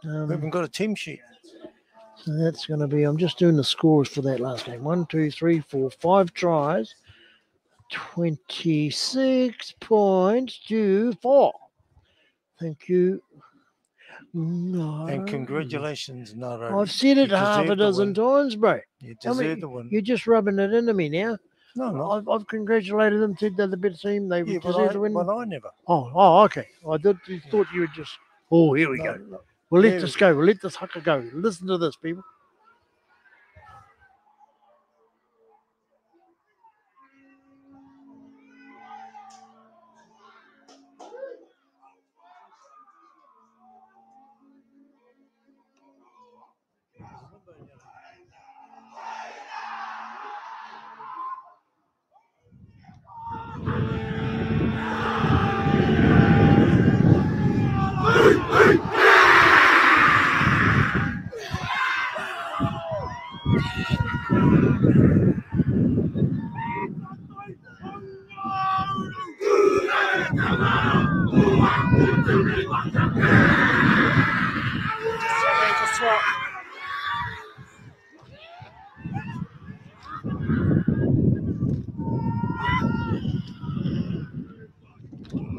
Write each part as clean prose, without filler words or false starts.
We haven't got a team sheet. So that's going to be, I'm just doing the scores for that last game. 1, 2, 3, 4, 5 tries. 26 points to 4. Thank you. No. And congratulations, Naro. I've said it You half a deserve the dozen win. times, bro. You Tell me, deserve the win. you're just rubbing it into me now. No, no. I've congratulated them, said they're the better team. They Yeah, deserve the win. but I never. Oh, okay. I thought you were just. Oh, here we No, go. no. We'll let Yeah. this go. We'll let this hucker go. Listen to this, people.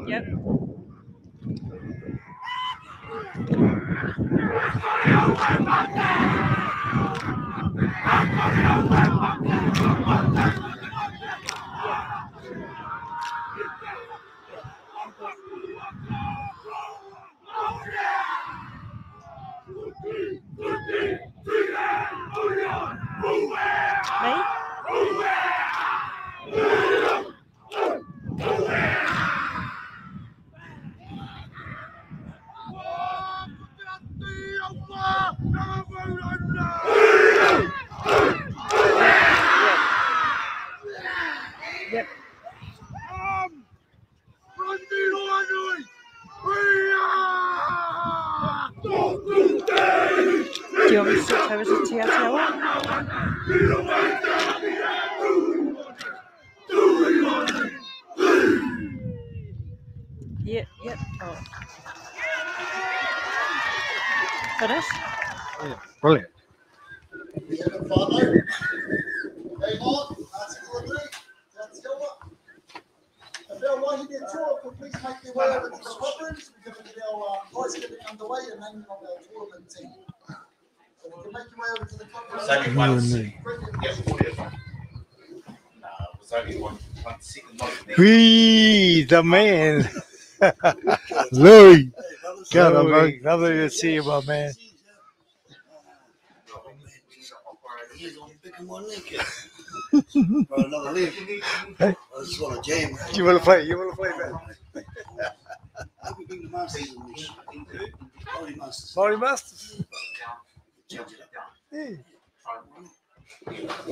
Yep. Me? Yep. Do you want me to switch over to Atiawa? Yep. Oh. Finish? Yeah, brilliant. Please make your way over to the club rooms. We're going to get our prize giving underway and then of our tournament team. So you can make your way over to the club rooms. Only one second. We, the man. Louis. God, lovely to see you, my man. Hey. I just want to jam. You want to play? Man? Maori Masters. Yeah.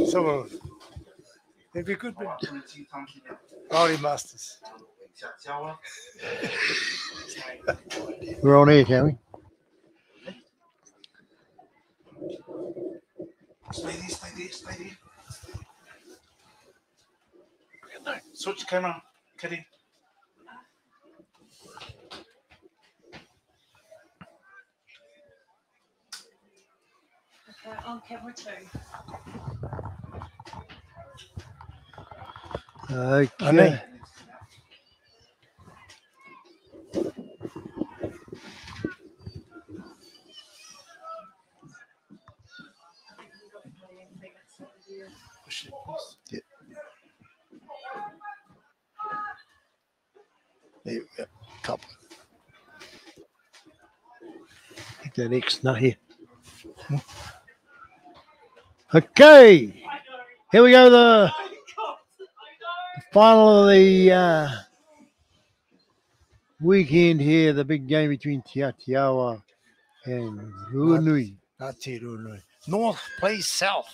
So, it'd be good, man. Maori Masters. We're on air, can we? Stay there. Switch camera, Kitty. On camera 2. Okay. Yeah. There we go. Couple. Get that X nut here. Okay. Here we go. The final of the weekend here. The big game between Atiawa and Ruanui. Ngati Ruanui. North plays south.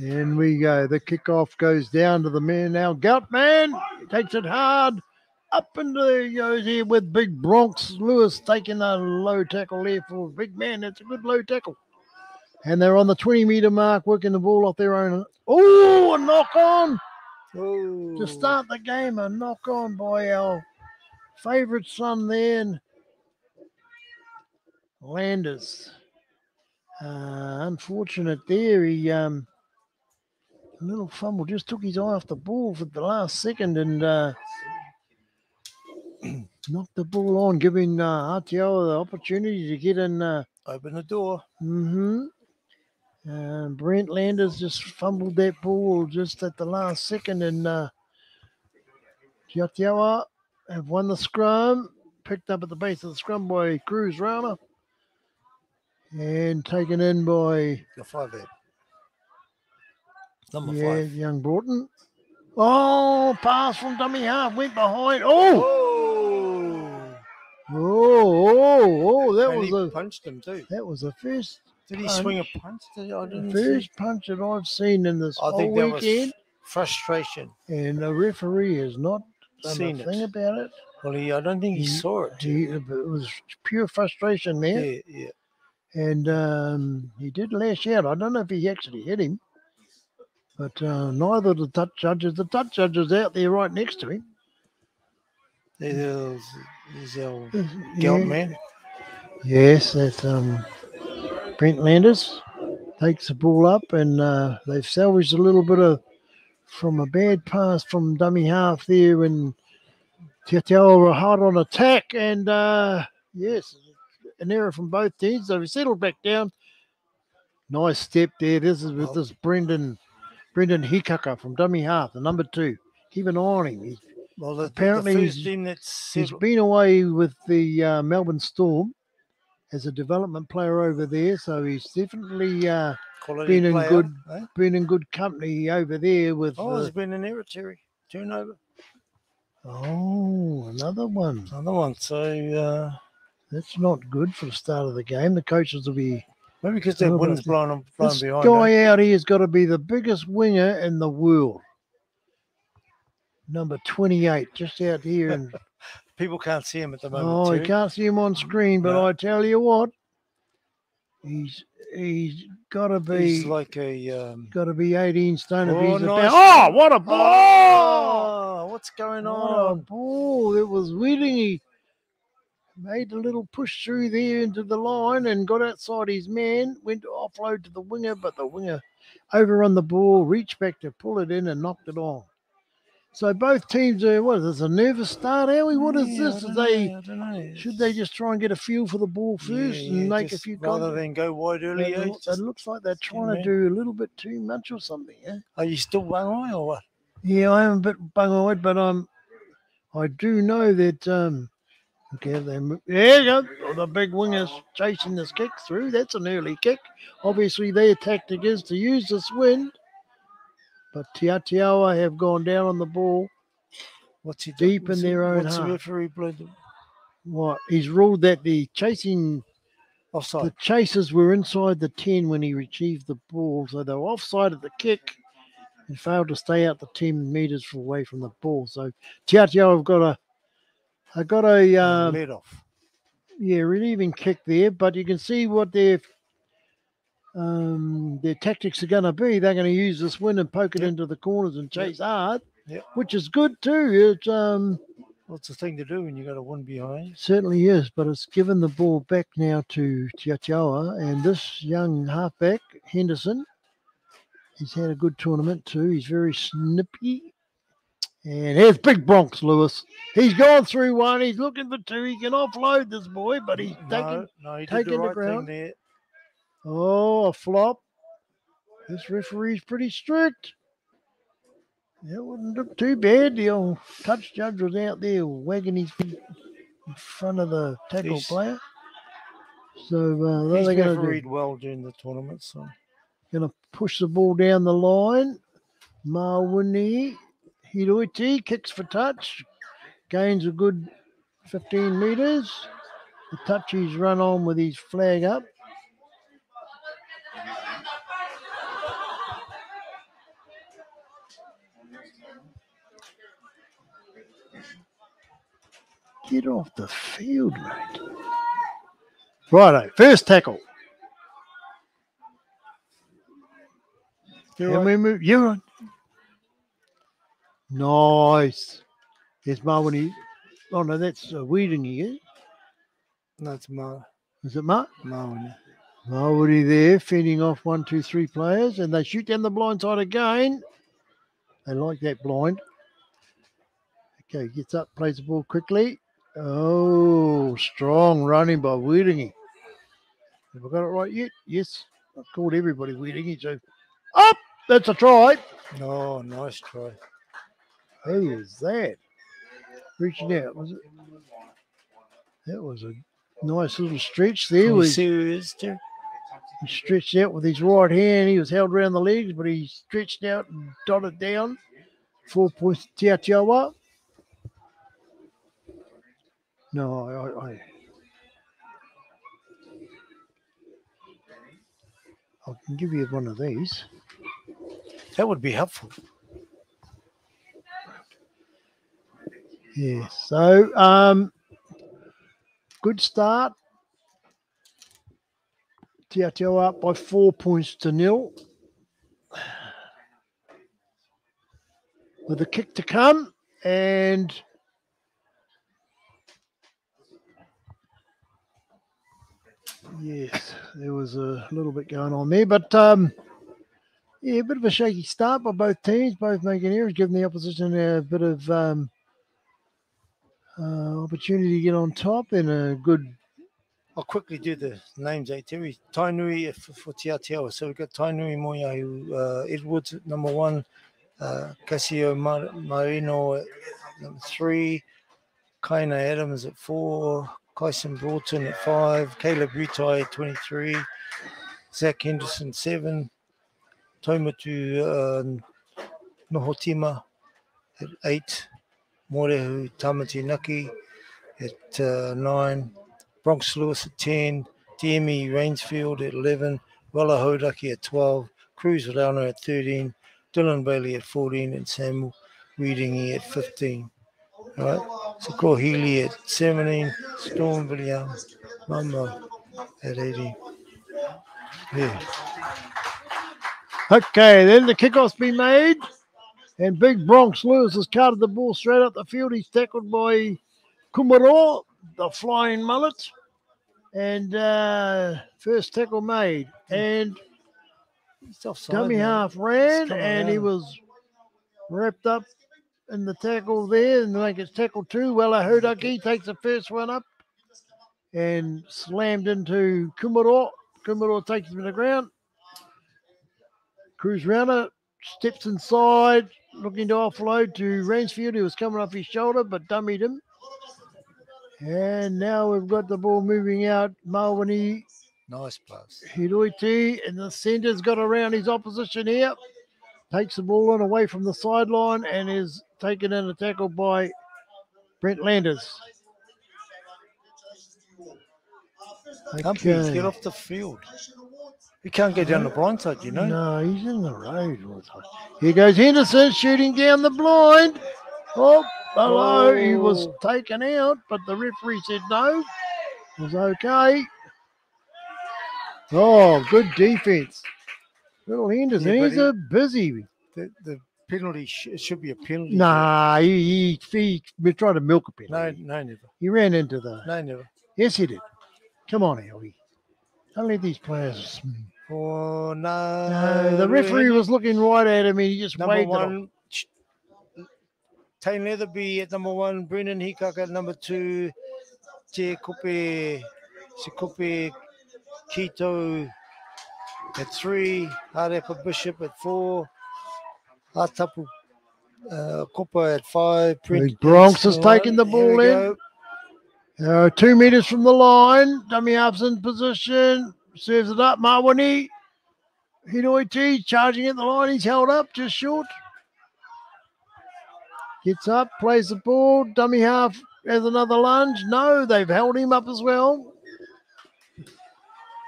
And we go. The kickoff goes down to the man now. Goutman takes it hard. Up into the goes here with big Bronx. Lewis taking the low tackle there for big man. That's a good low tackle. And they're on the 20-meter mark, working the ball off their own. Oh, a knock on. Oh. To start the game, a knock on by our favourite son there. Landers. Unfortunate there. He a little fumble, just took his eye off the ball for the last second and knocked the ball on, giving Atiawa the opportunity to get in. Open the door. Brent Landers just fumbled that ball just at the last second, and Atiawa have won the scrum, picked up at the base of the scrum by Cruz Rana, and taken in by The 5 there. Number 5. young Broughton. Oh, pass from dummy half, went behind. Oh, Oh! that And was he a punched him too. that was the first Did he punch. swing a punch? I didn't first see. punch that I've seen in this I whole think that was weekend, frustration. and the referee has not done Seen a thing it. about it. Well, I don't think he saw it. It was pure frustration there, Yeah. and he did lash out. I don't know if he actually hit him, but neither the touch judges. The touch judge is out there right next to him. There's our Yeah. Gelt man. Yes, that's Brent Landers takes the ball up, and they've salvaged a little bit of from a bad pass from dummy half there, and Atiawa were hard on attack, and yes, an error from both teams. They've settled back down. Nice step there. This is with this Brendan Hikaka from dummy half, the number 2. Keep an eye on him. Well, Apparently the first team that's He's been away with the Melbourne Storm as a development player over there, so he's definitely quality been player, been in good company over there with. There's been an error, Terry. Turnover. Oh, another one. So that's not good for the start of the game. The coaches will be. Maybe because that wind's blowing This behind. guy out here has got to be the biggest winger in the world. Number 28, just out here. And people can't see him at the moment. Oh, you can't see him on screen, but I tell you what, he's got to be. He's like a. Got to be 18 stone. Nice. What a ball! Oh, what's going What on? a ball! It was winning. He made a little push through there into the line and got outside his man. Went to offload to the winger, but the winger overrun the ball, reached back to pull it in and knocked it on. So both teams are, what is this, a nervous start, Howie? What is this? I don't know. Should they just try and get a feel for the ball first and make a few rather than go wide early? It looks like they're trying to do a little bit too much or something. Eh? Are you still bung-eyed or what? Yeah, I am a bit bung-eyed, but I do know that okay, there you go. Oh, the big wingers chasing this kick through. That's an early kick. Obviously, their tactic is to use this wind. But Atiawa have gone down on the ball. What's he deep in their own half? half. The referee blood? What? He's ruled that the offside. The chasers were inside the 10 when he retrieved the ball, so they were offside at the kick and failed to stay out the 10 metres away from the ball. So Atiawa have got a lead off. Yeah, relieving kick there, but you can see what their tactics are going to be. They're going to use this wind and poke it into the corners and chase hard, which is good too. It's what's the thing to do when you got a wind behind? Certainly is, but it's given the ball back now to Atiawa, and this young halfback Henderson, he's had a good tournament too. He's very snippy, and here's Big Bronx Lewis. He's gone through one. He's looking for 2. He can offload this boy, but he's taking the right ground. Thing there. Oh, a flop. This referee's pretty strict. That wouldn't look too bad. The old touch judge was out there wagging his feet in front of the tackle player. So he's they're going to refereed well during the tournament. So going to push the ball down the line. Mawini Hiroiti kicks for touch. Gains a good 15 metres. The touchies run on with his flag up. Get off the field, mate. Righto, first tackle. Can we move? You're on. Nice. There's Mawini. Oh, no, that's Weeding here. That's Is it Mark? Maori. Maori there, feeding off 1, 2, 3 players, and they shoot down the blind side again. They like that blind. Okay, gets up, plays the ball quickly. Oh, strong running by Wiringi. Have I got it right yet? Yes. I've called everybody Wiringi, so up! That's a try. Oh, nice try. Who is that? Reaching out, was it? That was a nice little stretch there. Can you Was see who it is, Terry? He stretched out with his right hand. He was held around the legs, but he stretched out and dotted down. 4 points to Atiawa. No, I can give you one of these. That would be helpful. Yeah. So, good start. Atiawa up by 4 points to 0. With a kick to come, and yes, there was a little bit going on there, but yeah, a bit of a shaky start by both teams, both making errors, giving the opposition a bit of opportunity to get on top and a good. I'll quickly do the names, Terry. Tainui for Te Atiawa. So we've got Tainui Moiahu Edwards at number 1, Casio Marino at number 3, Kaina Adams at 4, Kyson Broughton at 5, Caleb Rutai at 23, Zach Henderson 7, Taumatu Nohotima at 8, Morehu Tamati Naki at 9, Bronx Lewis at 10, Tiemi Rainsfield at 11, Wella Hodaki at 12, Cruz Rano at 13, Dylan Bailey at 14, and Samuel Readingy at 15. All right. So Cole Healy at 17, Storm William Mamo at 18. Yeah. Okay, then the kickoff's been made, and Big Bronx Lewis has carted the ball straight up the field. He's tackled by Kumaro, the flying mullet, and first tackle made. And He's offside dummy now. half ran, coming and he around. was wrapped up in the tackle there, and like it's tackle 2. Wella Hodaki takes the first one up and slammed into Kumaro. Kumaro takes him to the ground. Cruz Runner steps inside, looking to offload to Rainsfield, who was coming off his shoulder, but dummied him. And now we've got the ball moving out. Malwani Nice pass. Hiroiti in the centre's got around his opposition here. Takes the ball on away from the sideline and is taken in a tackle by Brent Landers. Humphries, get off the field. He can't go down the blind side, you know. No, he's in the road. Here goes Henderson shooting down the blind. Oh, hello. He was taken out, but the referee said no. It was okay. Oh, good defense. Little Henderson, Yeah, but he's a busy. The penalty it should be a penalty. Nah, he tried to milk a penalty. No, never. He ran into the. No, never. Yes, he did. Come on, Ellie. Don't let these players. Oh, No, the referee was looking right at him and he just number waved it off. 1. Tane Leatherby at number 1, Brendan Hickok at number 2, Te Kope Kito at 3, Harepa Bishop at 4, Atapu Kopa at 5. The Bronx has taken the ball in. 2 meters from the line. Dummy half's in position. Serves it up. Mawani. Hiroiti charging at the line. He's held up just short. Gets up, plays the ball. Dummy half has another lunge. No, they've held him up as well.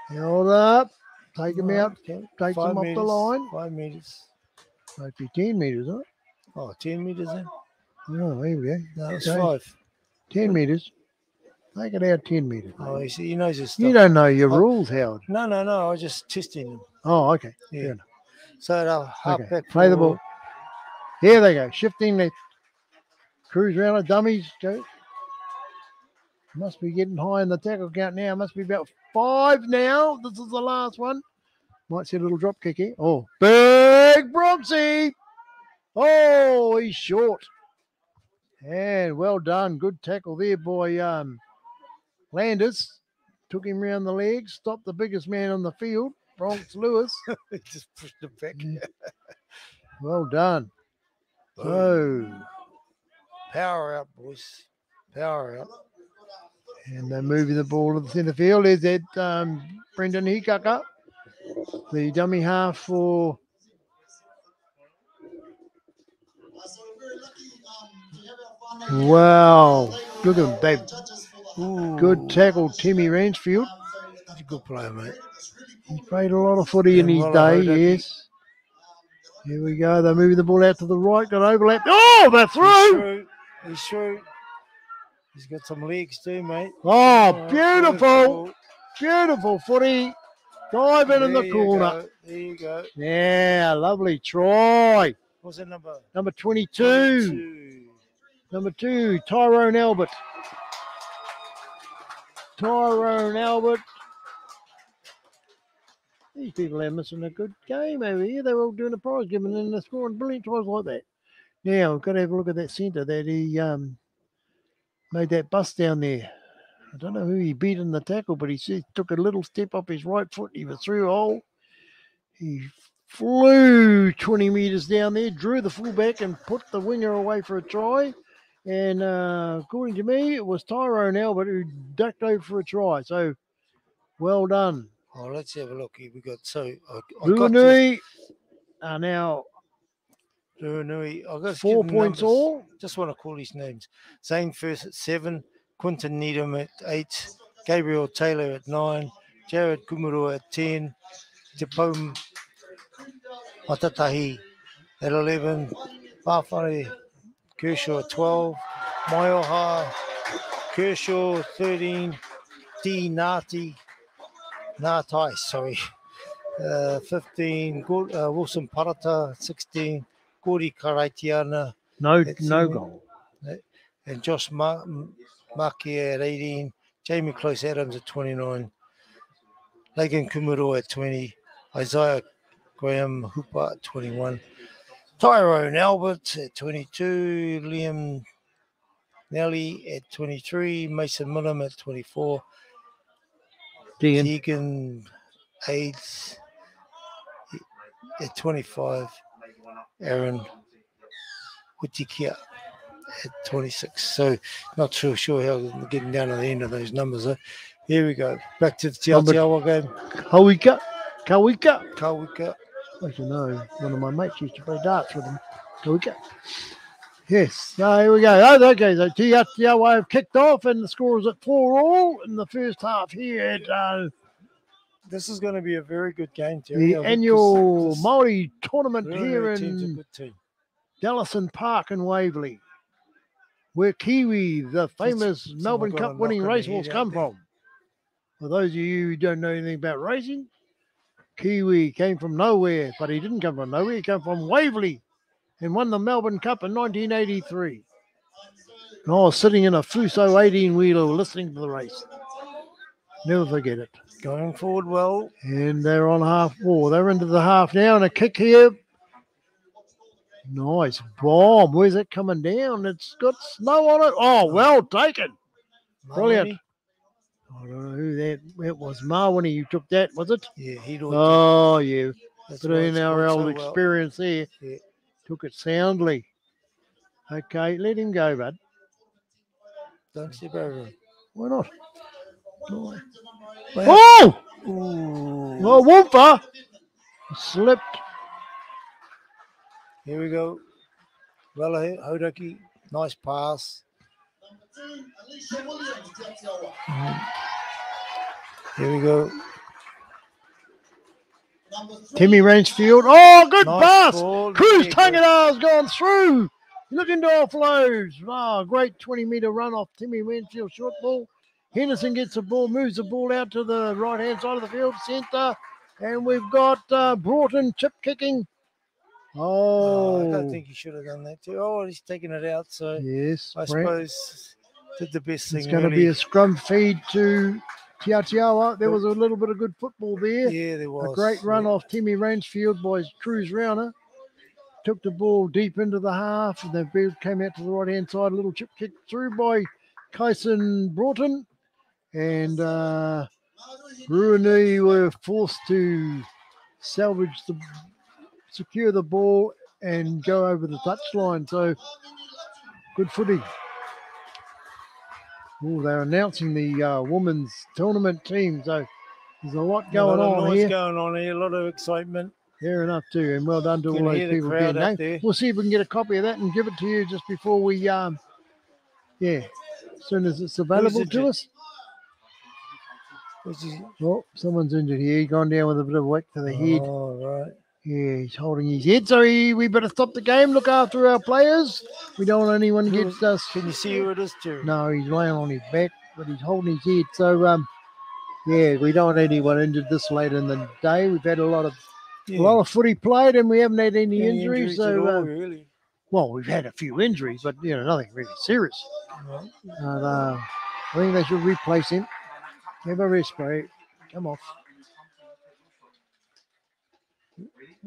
Held up. Take him out. Okay. Takes 5 him off meters, the line. 5 meters. Might be 10 meters, huh? Oh, 10 meters in? Oh, there we go. No, it's Okay. 5. 10 meters. Take it out 10 meters. Oh, you see, he knows his stuff. You don't know your rules, Howard. No, I was just testing him. Oh, okay. Yeah. Fair enough. So they'll half Okay. back Play the forward. ball. Here they go. Shifting left. Cruise round the dummies. Go. Must be getting high in the tackle count now. Must be about 5 now. This is the last one. Might see a little drop kick here. Oh, big Bronxy. Oh, he's short. And well done. Good tackle there by Landis. Took him round the legs. Stopped the biggest man on the field, Bronx Lewis. He just pushed it back. Well done. So, Power out, boys. Power out. and they're moving the ball to the centre field. There's that Brendan Hikaka, the dummy half for wow. Look at him, babe. Ooh, Good tackle, Timmy Ransfield. he's a good player, mate. He played a lot of footy in And his well, day, I heard that yes. Here we go. They're moving the ball out to the right. Got overlap. Oh, they're He's through. through. He's through. He's got some legs too, mate. Oh, beautiful. Beautiful. Beautiful footy. Diving in the There you corner. go. There you go. Yeah, lovely try. What's that number? Number 22. 22. Number 2, Tyrone Albert. Tyrone Albert. These people are missing a good game over here. They were all doing a prize giving and they're scoring brilliant tries like that. Now, we've got to have a look at that centre that he made that bust down there. I don't know who he beat in the tackle, but he took a little step up his right foot. He was through a hole. He flew 20 metres down there, drew the fullback and put the winger away for a try. And according to me, it was Tyrone Albert who ducked over for a try. So, well done. Oh, let's have a look here. We got Ruanui are now Ruanui. I got 4 points numbers. all. Just want to call these names. Zane first at 7, Quinton Needham at 8, Gabriel Taylor at 9, Jared Kumuru at 10, Te Pau Matatahi at 11, Pawhare Kershaw at 12, Maioha Kershaw 13, T Ngati 15, Wilson Parata 16, Gori Karaitiana No That's goal. and Josh Maki at 18, Jamie Close Adams at 29, Lagan Kumuro at 20, Isaiah Graham Hooper at 21, Tyrone Albert at 22, Liam Nelly at 23, Mason Millam at 24, Tegan Aids at 25, Aaron Witikia at 26. So not too sure how we're getting down to the end of those numbers. Here we go. Back to the Atiawa game. Kawika. Kawika. I don't know. One of my mates used to play darts with him. Kawika. Yes, so here we go. Oh, okay, so Atiawa have kicked off and the score is at 4-all in the first half here at This is going to be a very good game, Terry. the annual Māori tournament Ruanui here team's a in good team. Dallison Park in Waverley, where Kiwi, the famous Melbourne got a Cup winning knock on the racehorse, head come out there. from. For those of you who don't know anything about racing, Kiwi came from nowhere, but he didn't come from nowhere. He came from Waverley and won the Melbourne Cup in 1983. And I was sitting in a Fuso 18-wheeler listening to the race. Never forget it. Going forward well. And they're on half four. They're into the half now and a kick here. Nice bomb. Where's it coming down? It's got snow on it. Oh, well taken. Brilliant. I don't know who that was. Marwini who took that, was it? Yeah, he'd Oh, yeah. That's But why in it's our scored old so well. experience there, Yeah. took it soundly. Okay, let him go, bud. Don't step over him. Why not? Well, Oh! ooh. Well, Whooper slipped. Here we go. Well, Hodaki, nice pass. Here we go. Timmy Rangefield. Oh, good Nice pass. ball. Cruz There you go. Tanganar's gone through. Looking to offload. Oh, great 20-metre run off Timmy Rangefield. Short ball. Henderson gets the ball, moves the ball out to the right-hand side of the field, centre. And we've got Broughton chip kicking. Oh, I don't Oh, think he should have done that too. Oh, he's taken it out. So yes. I suppose Did the best It's thing. going to be early. a scrum feed to Te Atiawa. There was a little bit of good football there. Yeah, there was A great run off Timmy Rainsfield by Cruz Rauner. Took the ball deep into the half, and the field came out to the right-hand side. A little chip kick through by Kyson Broughton. And Ruanui were forced to secure the ball and go over the touchline. So, good footy. Oh, they're announcing the women's tournament team. So, there's a lot going a lot of on noise here. going on here. A lot of excitement. Fair enough too, and well done to You all can those hear the people crowd getting up named. there. We'll see if we can get a copy of that and give it to you just before we, as soon as it's available to injured? us. Oh, someone's injured here. He's gone down with a bit of whack to the head. Oh, right. Yeah, he's holding his head. So we better stop the game, look after our players. We don't want anyone against us. Can you see who it is, Terry? No, he's laying on his back, but he's holding his head. So, we don't want anyone injured this late in the day. We've had a lot of footy played, and we haven't had any injuries. at So, all, really. well, we've had a few injuries, but nothing really serious. Right. And, I think they should replace him. Have a rest break. Come off.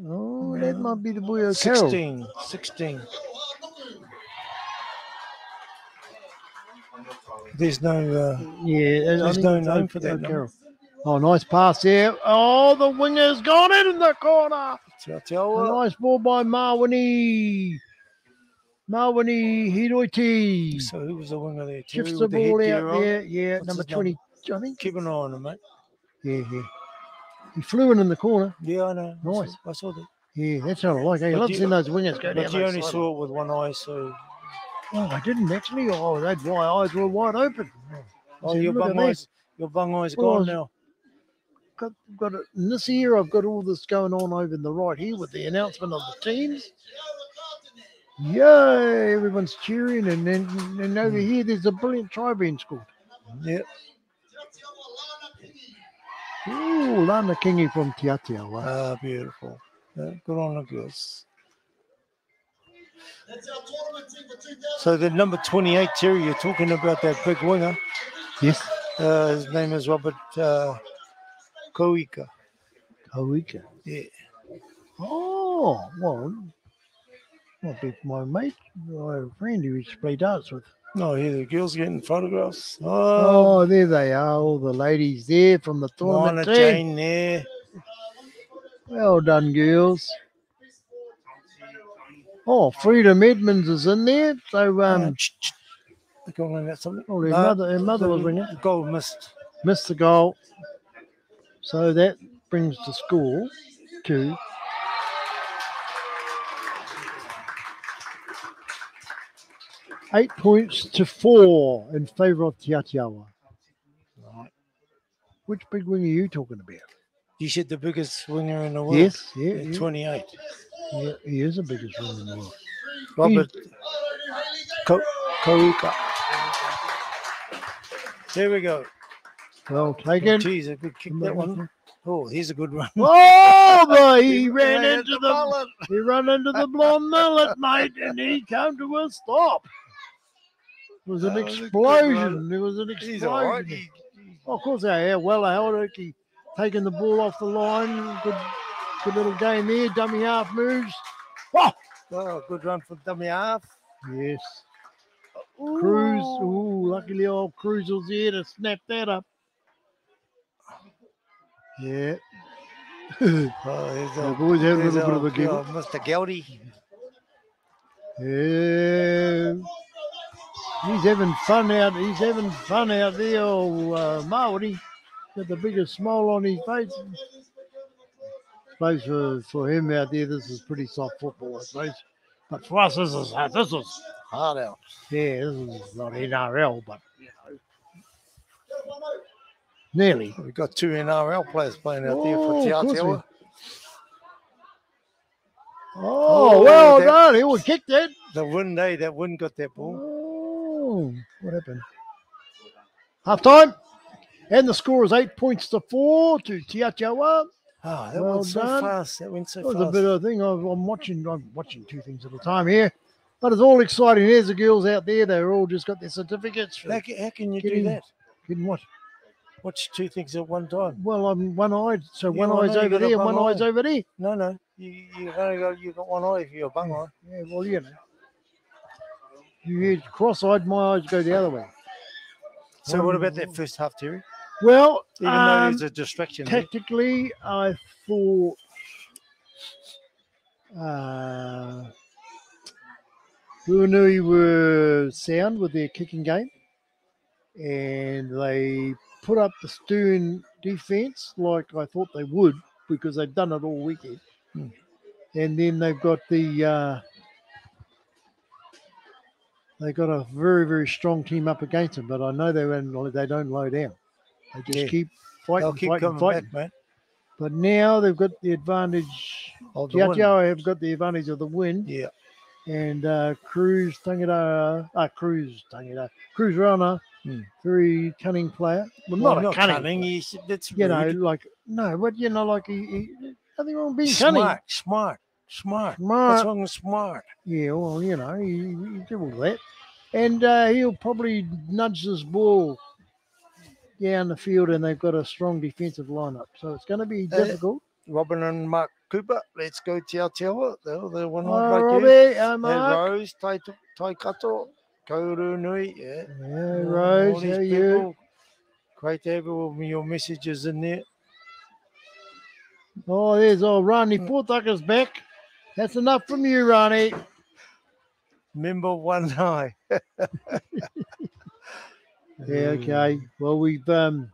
Oh, that might be the boy O'Carroll. 16. There's no. There's no name for that. O'Carroll. Oh, nice pass there. Oh, the winger's gone in the corner. Atiawa. A nice ball by Mawini Hiroiti. So who was the winger there? Terry, Shifts the with ball headgear out on? there. Yeah, What's number his 20, I think. Keep an eye on him, mate. Yeah. He flew in the corner. Yeah, I know. Nice. I saw that. Yeah, that's what I like. I love seeing those wingers go down. But you only saw it with one eye, so. Oh, I didn't actually. Oh, my eyes were wide open. Oh, See, your look at bung that. eyes. Your bung eyes Well, gone now. Got it in this year. I've got all this going on over in the right here with the announcement of the teams. Yay! Everyone's cheering, and then over here there's a brilliant try being scored. Yep. Ooh, Lana Kingi from Te Atiawa. Ah, beautiful. Yeah, good on the girls. So the number 28, Terry, you're talking about that big winger. Yes. His name is Robert Koika. Koika. Yeah. Oh, well, might be my mate, my friend who used to play darts with. No, here the girls getting photographs. Oh, there they are, all the ladies there from the tournament Lana team. Jane there. Well done, girls. Oh, Freedom Edmonds is in there. So, Go on, that's something. oh, her mother was ringing. Goal missed. Missed the goal. So that brings the score to 8 points to 4 in favour of Te Atiawa. Right. Which big wing are you talking about? You said the biggest winger in the world. Yes, yeah. 28. Yeah, he is the biggest wing in the world. Robert Koika. There we go. Well taken. Geez, a good kick, that one. Oh, here's a good run. Oh, boy, he ran into the mullet. He ran into the blonde mullet, mate, and he came to a stop. It was an explosion. It was an explosion. He's all right. Oh, of course, well held it. He taking the ball off the line. Good little game there. Dummy half moves. Oh, good run for dummy half. Yes. Cruz. Ooh, luckily old Cruz was there to snap that up. Yeah. The boys have a little bit of a giggle. Mr. Geldy. Yeah. He's having fun out. He's having fun out there, old Maori. Got the biggest smile on his face. I suppose for him out there, this is pretty soft football, I suppose. But for us, this is Hard out. yeah, this is not NRL, but nearly. We've got 2 NRL players playing out there Oh, for Te of course Atiawa. Oh, well done. He would kick that. The wind, that wind got that ball. Oh, what happened? Half time. And the score is 8 points to 4 to Te Atiawa. Oh, that Well went so done. fast. That went so That was fast. a bit of a thing. I'm watching 2 things at a time here. But it's all exciting. There's the girls out there. They're all just got their certificates. For How can you getting- do that? getting what? Watch two things at one time. Well, I'm one-eyed, so Yeah, one I eye's know, you over got a there and one bung eye's eye. over there. No. You got one eye if you're a bung eye. Yeah, well, you know. You cross-eyed, my eyes go the other way. So what about that first half, Terry? Well, Even though there's a distraction there. tactically, I thought Ruanui were sound with their kicking game, and they put up the stern defence like I thought they would because they've done it all weekend. And then they've got they got a very, very strong team up against them, but I know they don't low down. They just Yeah. keep They'll fighting, keep fighting, coming fighting. back, mate. But now they've got the advantage. Of the win. Atiawa have got the advantage of the win, Yeah. and Cruz Runner, very cunning player. Well, Well, not not a cunning. cunning. player. That's You know, rude. like no, but you know, like he nothing wrong with being cunning. Smart. Smart. What's wrong with smart? Yeah, well, you know, he did all that, and he'll probably nudge this ball down the field, and they've got a strong defensive lineup, so it's going to be difficult. Robin and Mark Cooper, let's go to Atiawa. They're one Oh, like Robbie, you. Hey, Mark. Rose, Tai Kato, Kaurunui. Yeah. Yeah, All Rose, these how are you? people. Great to have all your messages in there. Oh, there's old Rani Portucker's back. That's enough from you, Rani. Remember one eye. Yeah, okay. Well, we're going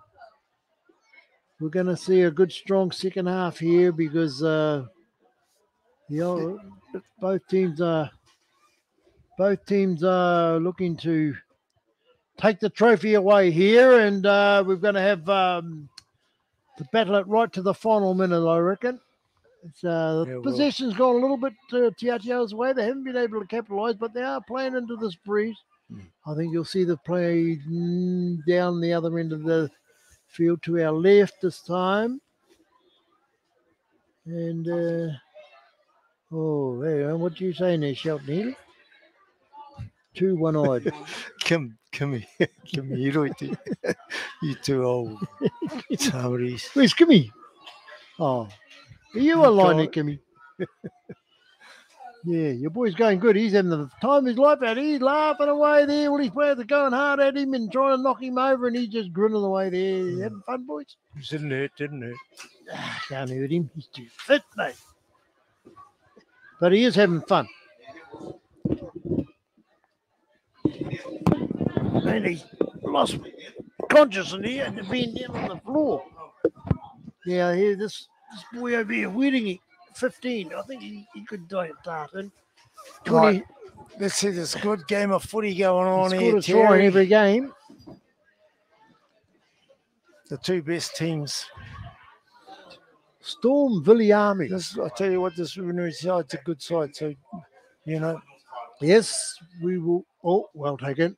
to see a good, strong second half here because both teams are looking to take the trophy away here, and we're going to have to battle it right to the final minute, I reckon. It's, the possession's gone a little bit Tiatiao's way. They haven't been able to capitalise, but they are playing into this breeze. I think you'll see the play down the other end of the field to our left this time. And, there, what do you say there, Shelton Healy? 2 one-eyed. Come here. Come here, Roiti. You two old summaries. Where's Kimmy? Oh, are you online there, Kimmy? Yeah, your boy's going good. He's having the time of his life out. He's laughing away there. All his players are going hard at him and trying to knock him over, and he's just grinning away there. You having fun, boys? Didn't hurt. Can't hurt him. He's too fit, mate. But he is having fun. And he's lost consciousness here and being down on the floor. Yeah, here, this boy over here, Whittingham, 15. I think he could die at Darton. 20. Right. Let's see this good game of footy going on He's here, scored a try in Terry. every game. The two best teams. Storm Viliami. I tell you what, this Ruanui side's a good side. So, you know. Yes, we will. Oh, well taken.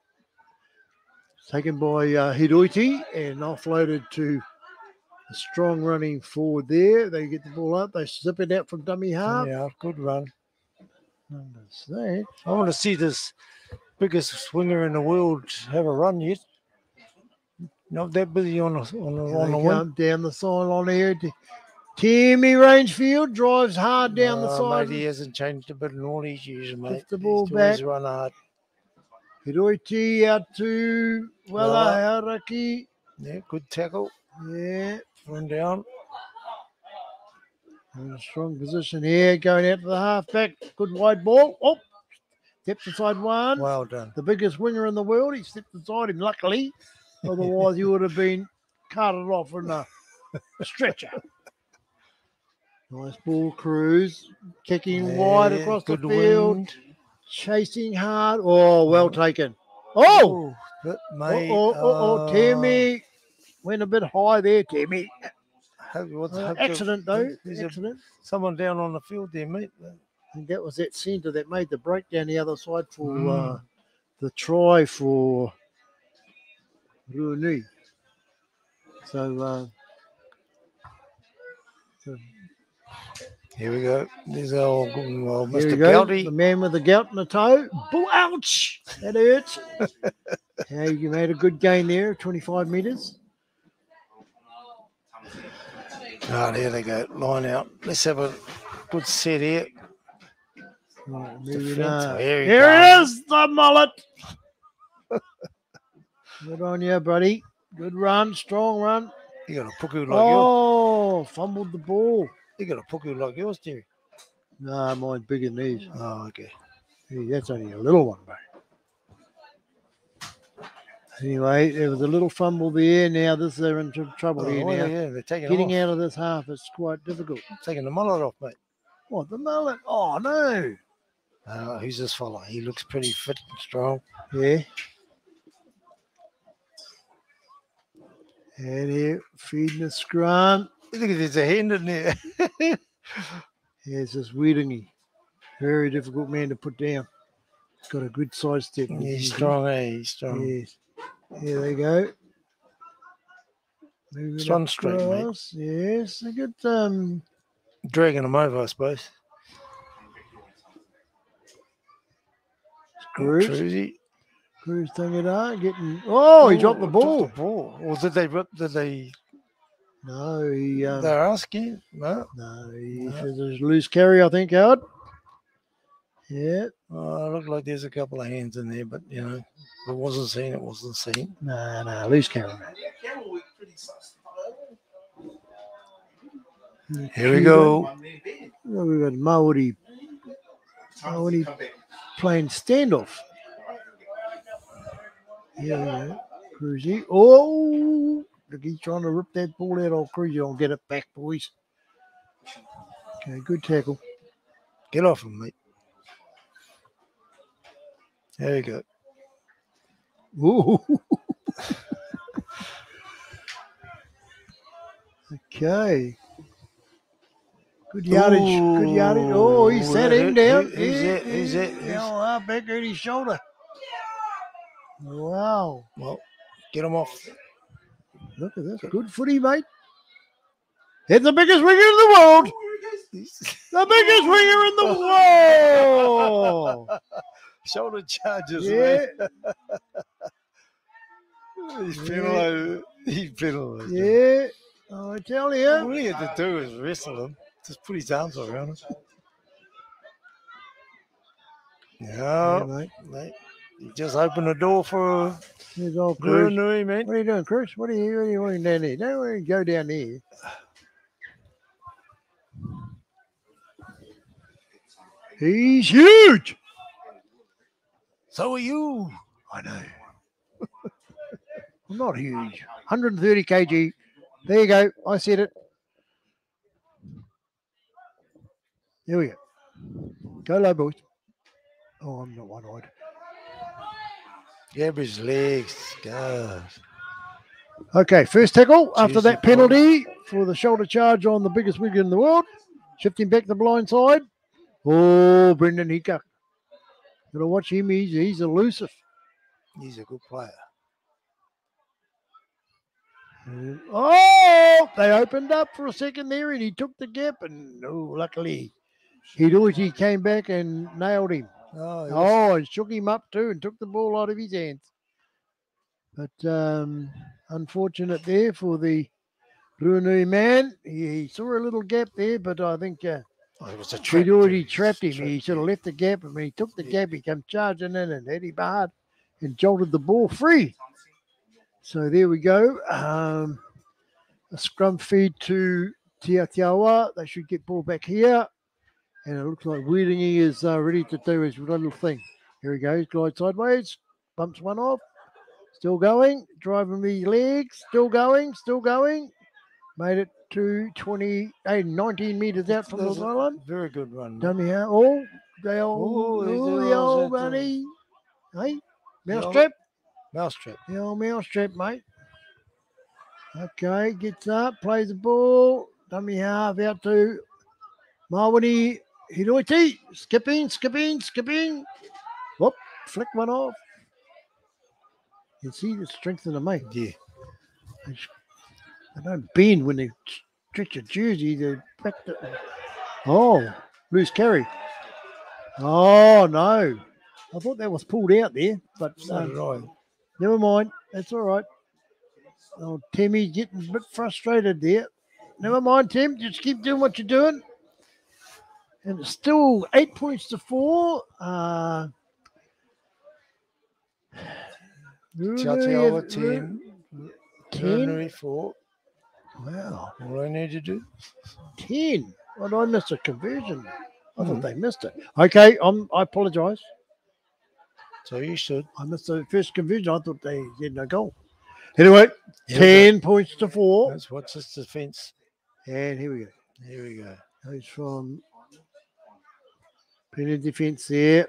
Taken by Hidoiti and offloaded to a strong running forward there. They get the ball up. They zip it out from dummy half. Yeah, good run. Understand. I want to see this biggest swinger in the world have a run yet. Not that busy on the wing. Down the sideline here. Timmy Rangefield drives hard down the side. Mate, he hasn't changed a bit in all these years, mate. Gets the ball He's always back. run hard. Hidoiti out to Haraki. Yeah, good tackle. Yeah. Run down. In a strong position here, going out to the halfback. Good wide ball. Oh, stepped inside one. Well done. The biggest winger in the world. He stepped inside him, luckily. Otherwise, he would have been carted off in a stretcher. Nice ball, Cruz. Kicking wide across the field. Wind. Chasing hard. Oh, well taken. Oh! Timmy. Went a bit high there, Timmy. Accident, though. Accident. Someone down on the field there, mate. I think that was that centre that made the break down the other side for the try for Ruanui. So Here we go. There's old Here Mr. we go. The Gouty. man with the gout in the toe. Ouch! That hurts. Yeah, you made a good gain there, 25 metres. Oh, there they go. Line out. Let's have a good set here. Right, Defence. moving on. Here he Here comes. it is, the mullet. Good on you, buddy. Good run, strong run. You got a puku like yours. Oh, fumbled the ball. You got a puku like yours, Jerry. Nah, mine's bigger than these. Oh, okay. Gee, that's only a little one, mate. Anyway, there was a little fumble there. Now they're into trouble Oh, here well, now. yeah, they're taking Getting them off. out of this half is quite difficult. Taking the mullet off, mate. What, the mullet? Oh, no. Who's this fella? He looks pretty fit and strong. Yeah. And here, feeding the scrum. Look at there's a hand in there. Here's this Wiedingy. Very difficult man to put down. Got a good side step. He's strong, eh? He's strong. Yes. Here they go. Moving Swan straight, mate. across. Yes, a good Dragging him over, I suppose. Cruz. Cruzy. Cruz Tangata getting. Oh, he dropped the ball. Or did they No, he. they're asking? No. No, he No. says there's a loose carry, I think, Howard. Yeah. Oh, look like there's a couple of hands in there, but you know, if it wasn't seen, it wasn't seen. No, loose carry, mate. Here we go. Well, we've got Maori playing standoff. Here we go. Cruzy. Oh, look, he's trying to rip that ball out. Old Cruzy. I'll get it back, boys. Okay, good tackle. Get off him, mate. There you go. Ooh. Okay. Good yardage. Good yardage. Oh, he sat him down. Who's that? Yeah, back at his shoulder. Wow. Well, get him off. Look at this. Good footy, mate. It's the biggest winger in the world. The biggest winger in the world. Shoulder charges, Yeah. man. He's penalised. He's penalised. Yeah. I tell you. All he had to do is wrestle him. Just put his arms around him. Yeah, No, mate. you just opened the door for Here's old Cruz. Ruanui, man. What are you doing, Chris? What are you doing down there? Don't worry, go down there. He's huge. So are you. I know. I'm not huge. 130 kg. There you go. I said it. Here we go. Go low, boys. Oh, I'm not one-eyed. Grab his legs. God. Okay, first tackle after Jeez, that penalty for the shoulder charge on the biggest winger in the world. Shifting back the blind side. Oh, Brendan Hickok. Got to watch him. He's elusive. He's a good player. Oh, they opened up for a second there and he took the gap and luckily he came back and nailed him. Oh, And shook him up too and took the ball out of his hands. But unfortunate there for the Ruanui man. He saw a little gap there, but I think it was a trap. he'd already trapped him. He should have left the gap. And when he took the gap, he came charging in and hit him hard and jolted the ball free. So there we go. A scrum feed to Atiawa. They should get ball back here. And it looks like Wiedingy is ready to do his little thing. Here he goes. Glide sideways. Bumps one off. Still going. Driving the legs. Still going. Made it to 19 metres out from the sideline. Very good run. Dummy out. The old buddy. Hey, mousetrap. Mousetrap. The old mousetrap, mate. Okay, gets up, plays the ball. Dummy half out to Mawani Hiroiti. Skipping. Whoop, flick one off. You see the strength of the mate. Yeah. They don't bend when they stretch a jersey. They back the Oh, loose carry. Oh, no. I thought that was pulled out there, but So did I. never mind. That's all right. Oh, Timmy getting a bit frustrated there. Never mind, Tim. Just keep doing what you're doing. And it's still 8 points to 4. Atiawa 10. 10. Ruanui 4. Wow. All I need to do. 10. Well, I missed a conversion. I thought they missed it. Okay, I apologise. So you should. I missed the first conversion. I thought they had no goal. Anyway, Yeah, 10 points to 4. Let's watch this defence. And here we go. Here we go. Goes from penalty defence there.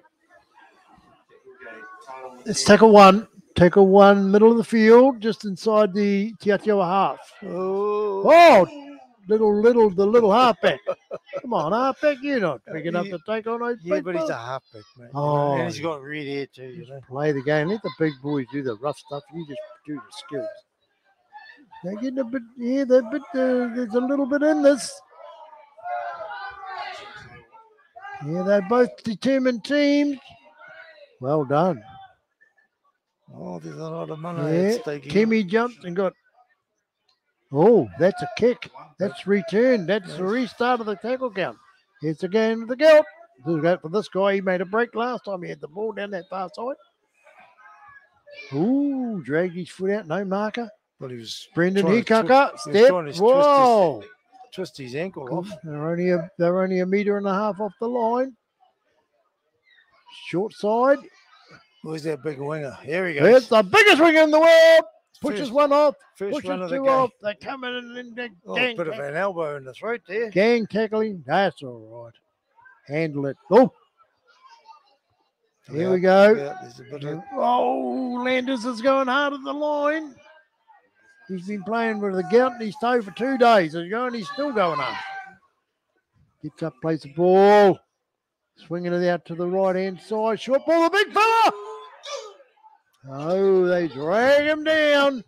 Let's tackle one. Tackle one, middle of the field, just inside the Atiawa half. Oh, the little halfback. Come on, halfback, you're not big enough to take on those Yeah, big but he's boys. a halfback, mate. Oh, And he's got red hair too, you know. Play the game. Let the big boys do the rough stuff. You just do the skills. They're getting a bit, there's a little bit in this. Yeah, they're both determined teams. Well done. Oh, there's a lot of money Yeah, at stake here. Timmy jumped and got. Oh, that's a kick. That's return. That's the restart of the tackle count. Here's the game of the goal. For this guy, he made a break last time he had the ball down that far side. Ooh, dragged his foot out. No marker. But he was Brendan trying to Hikaka. he was Step. trying to Whoa. twist his ankle off. They're only a metre and a half off the line. Short side. Where's that big winger? Here he It's goes. the biggest winger in the world. Pushes First- one off. First Pushes one of the two game. off. They come in and they Oh, gang, bit of an elbow in the throat there. gang tackling. That's all right. Handle it. Oh, here we go. There's a bit of Oh, Landers is going hard at the line. He's been playing with a gout in his toe for 2 days. He's still going hard. Gets up, plays the ball. Swinging it out to the right-hand side. Short ball, the big fella. Oh, they drag him down.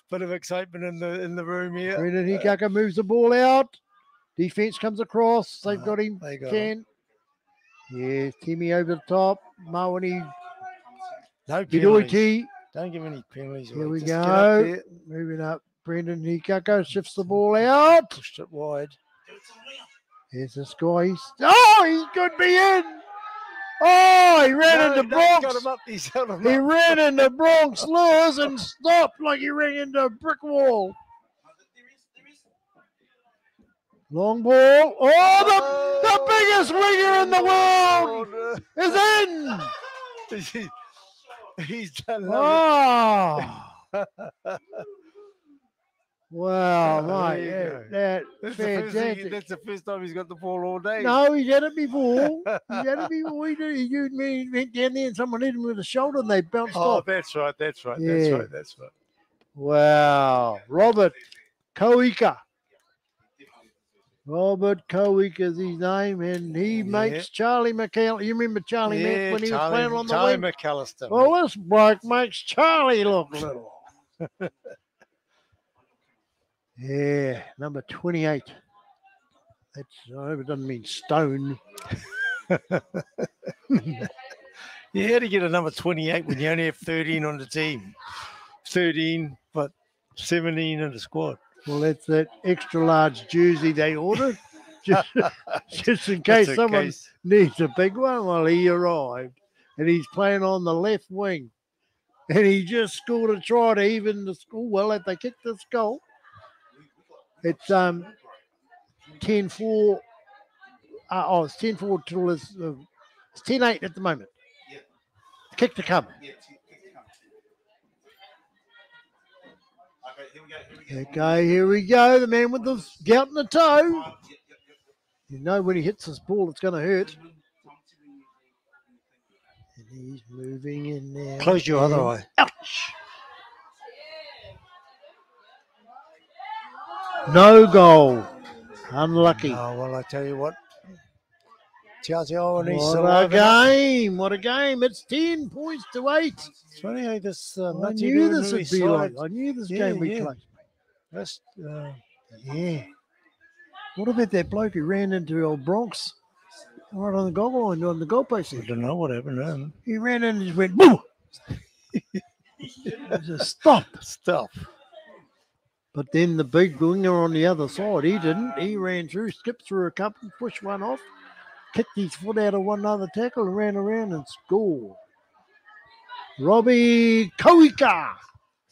bit of excitement in the room here. Brendan Hikaka moves the ball out. Defense comes across. They've got him. They got Ken. him. Yeah, Timmy over the top. Mawani No penalties. Bidoiti. Don't give any penalties. Here mate. we Just get up go. there, Moving up. Brendan Hikaka shifts the ball out. pushed it wide. Here's this guy. He could be in. Oh, he ran into Bronx. Got him up. He's held him He up. ran into Bronx Lewis and stopped like he ran into a brick wall. Long ball. Oh, the biggest winger in the world is in. He's done Oh. Wow, Oh, mate. there you That's That's the, first thing, fantastic. that's the first time he's got the ball all day. No, he's had it before. He's had it before. He went down there and someone hit him with a shoulder and they bounced Oh, off. that's right. That's right. Yeah. That's right. Wow. Robert Koika. Robert Koika is his name, and he makes Charlie McCall. You remember Charlie Mack when he was playing on the Charlie wing? McAllister. Well, this bloke makes Charlie look little. Yeah, number 28. That's, I hope it doesn't mean stone. You had to get a number 28 when you only have 13 on the team. 13, but 17 in the squad. Well, that's that extra large jersey they ordered, just in case someone needs a big one. Well, he arrived, and he's playing on the left wing, and he just scored a try to even the score. Well, if they kick this goal, it's 10-4. It's 10-4 till it's 10-8 at the moment. Kick to come. Okay, here we go. The man with the gout in the toe. You know when he hits this ball, it's going to hurt. And he's moving in now. Close your other eye. Ouch! No goal. Unlucky. Oh, well, I tell you what. Atiawa needs to What a liven up. game. What a game. It's 10 points to 8. It's funny how this I Ngati knew this Ruanui would be like. side- I knew this Yeah, game would be yeah. close. That's, Yeah. What about that bloke who ran into old Bronx right on the goal line, on the goalpost I there? don't know what happened to him. He ran in and just went, boom! Just stop. Stop. But then the big winger on the other side, he didn't. He ran through, skipped through a couple, pushed one off, kicked his foot out of one other tackle and ran around and scored. Robbie Koika.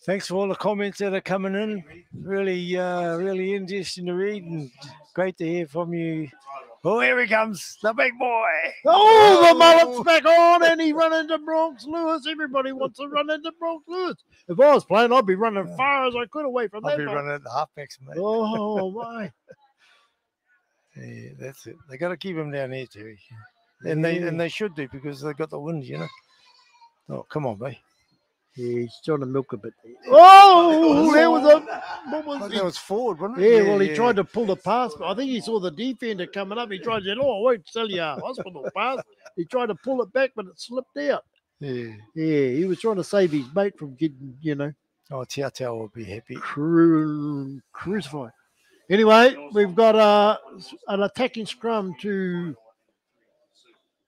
Thanks for all the comments that are coming in. Really, really interesting to read and great to hear from you. Oh, here he comes, the big boy. Oh, the mullet's back on and he run into Bronx Lewis. Everybody wants to run into Bronx Lewis. If I was playing, I'd be running as far as I could away from I'll that. be bloke. running at the halfbacks, mate. Oh, my. Yeah, that's it. They got to keep him down here, Terry. And they should do because they got the wind, you know. Oh, come on, mate. Yeah, he's trying to milk a bit. Oh, there was a... What was But he? that was forward, wasn't it? Yeah, well, he tried to pull the pass. But I think he saw the defender coming up. He tried to say, oh, I won't sell you a hospital pass. He tried to pull it back, but it slipped out. Yeah. Yeah, he was trying to save his mate from getting, Oh, Atiawa will be happy. crucified. Anyway, we've got an attacking scrum to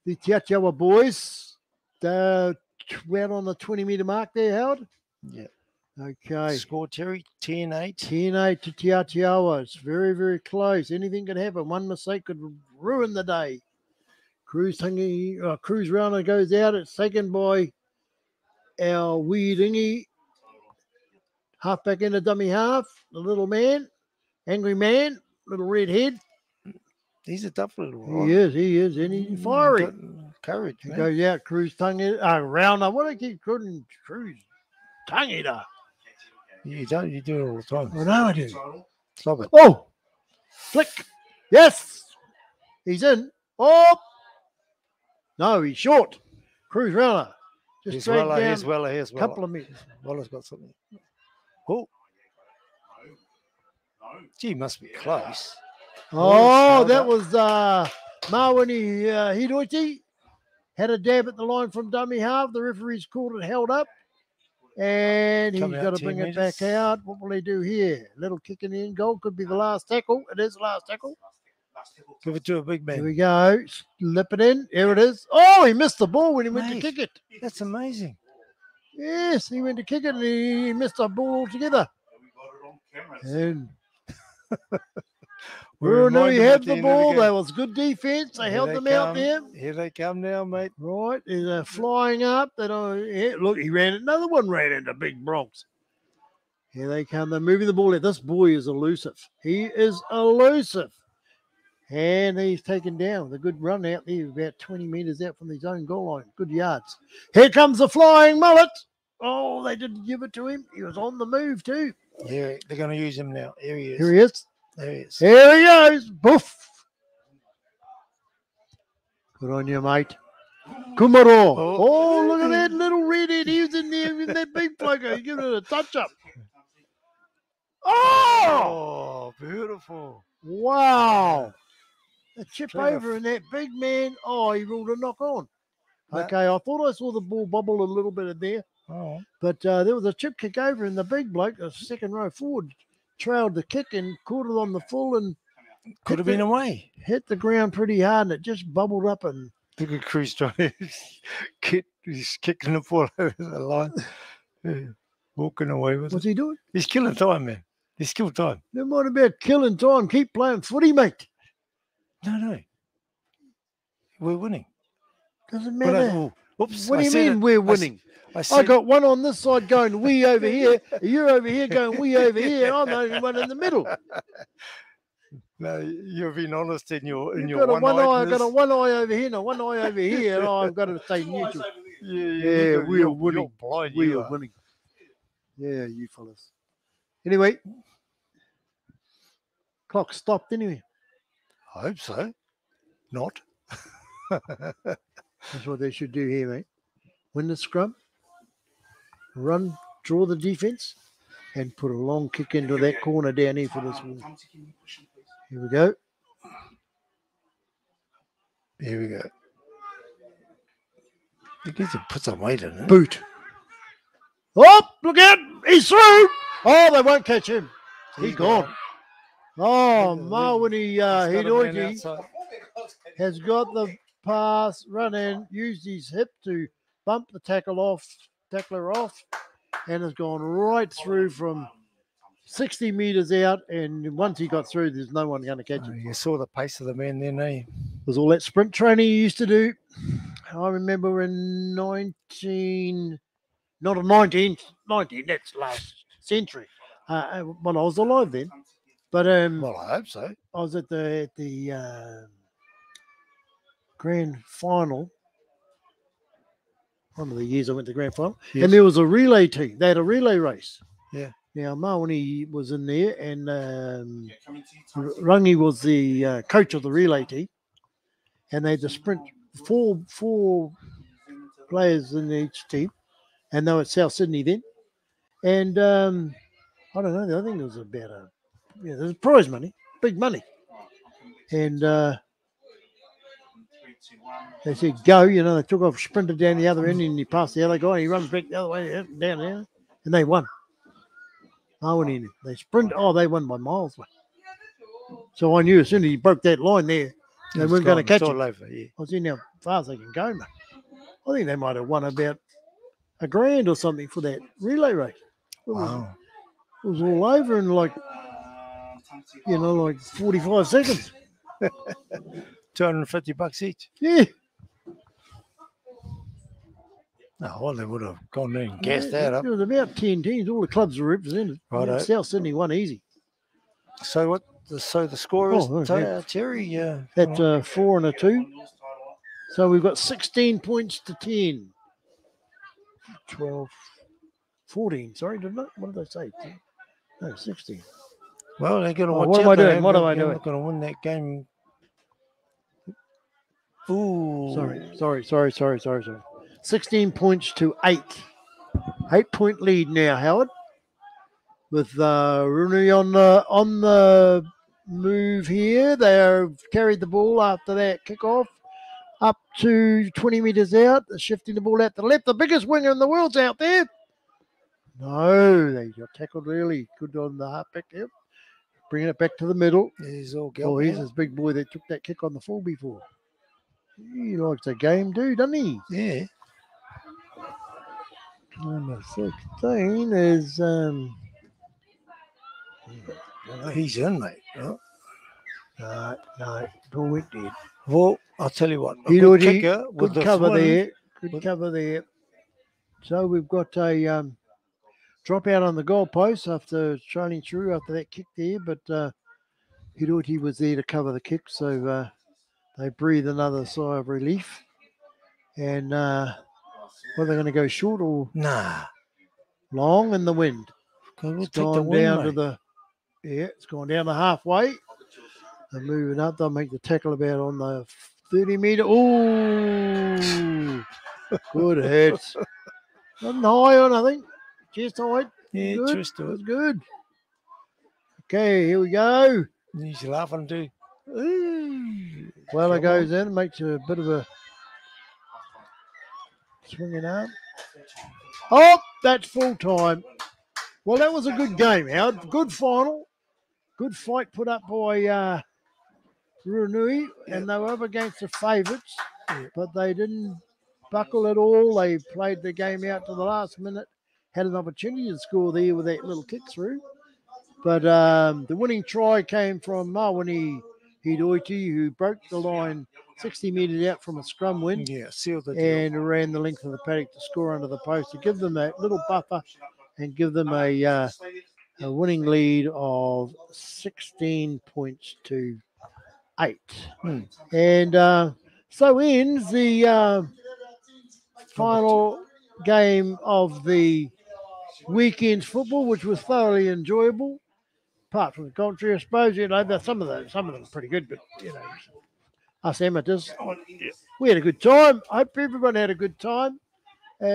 the Atiawa boys. They're out on the 20-metre mark there, Howard. Yeah. Okay. Score, Terry, 10-8. 10-8 to Atiawa. It's very, very close. Anything could happen. One mistake could ruin the day. Cruz Rana goes out. It's taken by our wee dingy. Half back into dummy half. The little man. Angry man. Little red head. He's a tough little one. He is. And he's fiery. Got courage, He man. goes out. Cruz tongue eater. Rauner. What do I keep calling Cruz? Tongue eater. You don't. You do it all the time. I know I do. Stop it. Oh, flick. Yes. He's in. Oh. No, he's short. Cruz Rauner. Just Here's dragged Weller. down Here's Weller. Here's a Weller. couple of meters. Weller's got something. Oh. Gee, must be close. Oh, held that up. was Mawini Hiroiti. Had a dab at the line from dummy half. The referee's called it held up. And he's Coming out got to 10 bring it metres. back out. What will he do here? Little kick in the end goal. Could be the last tackle. It is the last tackle. Give it to a big Here man. we go. Slip it in. Here it is. Oh, he missed the ball when he went to Mate. kick it. That's amazing. Yes, he went to kick it and he missed the ball altogether. And We're Ruanui reminded had at the the end of the ball. game. That was good defense. They Here held they them out come. there. Here they come now, mate. Right, they're flying up. They don't. Yeah, look, he ran. Another one ran into Big Bronx. Here they come. They're moving the ball out. This boy is elusive. He is elusive. And he's taken down with a good run out there, about 20 metres out from his own goal line. Good yards. Here comes the flying mullet. Oh, they didn't give it to him. He was on the move too. Here, they're going to use him now. Here he is. Here he is. There he is. Here he goes. Boof. Good on you, mate. Kumaro. Oh, look at that little redhead. He was in there with that big bloke. He's giving it a touch up. Oh! Oh, beautiful. Wow. A chip Clever. over and that big man. Oh, he ruled a knock on. That- Okay, I thought I saw the ball bubble a little bit in there, Oh, but there was a chip kick over and the big bloke, the second row forward, trailed the kick and caught it on the full and could have been away. hit the ground pretty hard and it just bubbled up and Look at Cruz trying to he's kicking the ball over the line. Yeah, walking away with it. what's he doing? He's killing time, man. He's killed time. Never mind about killing time. Keep playing footy, mate. No. We're winning. Doesn't But matter. oops, What do I you said mean it. we're I s- winning? I I said, got one on this side going we over here. You're over here going we over here. And I'm the only one in the middle. no, you're being honest in your You've got a one one eye. I've got a one eye over here and a one eye over here. And I've got to stay neutral. Yeah, we're winning. You're blind, We you are are. winning. Yeah, you fellas. Anyway, clock stopped anyway. I hope so. Not. That's what they should do here, mate. Win the scrum, run, draw the defense, and put a long kick into that corner down here for this one. Here we go. Here we go. You need to put some weight in it. Boot. Oh, look out. He's through. Oh, they won't catch him. He's gone. Oh, He's Mawini got a man Hidoiti outside. has got the pass, run in, used his hip to bump the tackler off, and has gone right through from 60 metres out. And once he got through, there's no one going to catch Oh, him. you saw the pace of the man then, eh? It was all that sprint training he used to do. I remember in 19, that's last century, when I was alive then. But Well, I hope so. I was at the grand final. One of the years I went to grand final, Yes. and there was a relay team. They had a relay race. Yeah. Now Mawini was in there, and Rangi was the coach of the relay team, and they had to sprint four players in each team, and they were at South Sydney then. And I don't know. I think it was about there's prize money, big money, and they said go. They took off, sprinted down the other end, and he passed the other guy. And he runs back the other way down there, and they won. I went in. They sprint. Oh, they won by miles. So I knew as soon as he broke that line there, they weren't going to catch him. Over, yeah. I was in how fast they can go, mate. I think they might have won about $1,000 or something for that relay race. Wow. It was all over in like 45 seconds. $250 each. Yeah. No, well, they would have gone there and gassed that up. It was about 10 teams. All the clubs were represented. Righto. South Sydney won easy. So what? So the score is Terry. Yeah. That's 4 and a 2. So we've got 16 points to 10. 12, 14. Sorry, didn't I? What did I say? No, 16. Well, they're going to watch what out. am I doing? They're What am I they're doing? not going to win that game. Ooh. Sorry. 16 points to 8. 8-point lead now, Howard. With Ruanui on the move here. They have carried the ball after that kickoff up to 20 metres out. They're shifting the ball out to the left. The biggest winger in the world's out there. No, they got tackled early. Good on the halfback there. Bringing it back to the middle. He's all Oh, here's this big boy that took that kick on the full before. He likes the game, dude, doesn't he? Yeah. Number 16 is He's in, mate. Oh. no, ball went dead. Well, I'll tell you what. A He good already- kicker with Good the cover swing. there. Good cover there. So we've got a drop out on the goalpost after trailing through after that kick there, but Hidoiti was there to cover the kick, so they breathe another sigh of relief. And whether they're going to go short or Nah. long in the wind. We'll It's take the gone win, down to mate. it's gone down to halfway. They're moving up. They'll make the tackle about on the 30-metre. Ooh, good hit. Nothing high on, I think. Chest height. Yeah, Good. twist to it. That's good. Okay, here we go. He's laughing too. Ooh. Well, it Come goes in, makes a bit of a swinging arm. Oh, that's full time. Well, that was a good game, Howard. Good final. Good fight put up by Ruanui, and they were up against the favourites, but they didn't buckle at all. They played the game out to the last minute, had an opportunity to score there with that little kick through. But the winning try came from Mawini Hidoiti, who broke the line 60 metres out from a scrum win Yeah, sealed the deal. and ran the length of the paddock to score under the post to give them that little buffer and give them a winning lead of 16 points to 8. And so ends the final game of the weekend's football, which was thoroughly enjoyable. Apart from the commentary, I suppose, but some of them are pretty good, but us amateurs, we had a good time. I hope everyone had a good time. And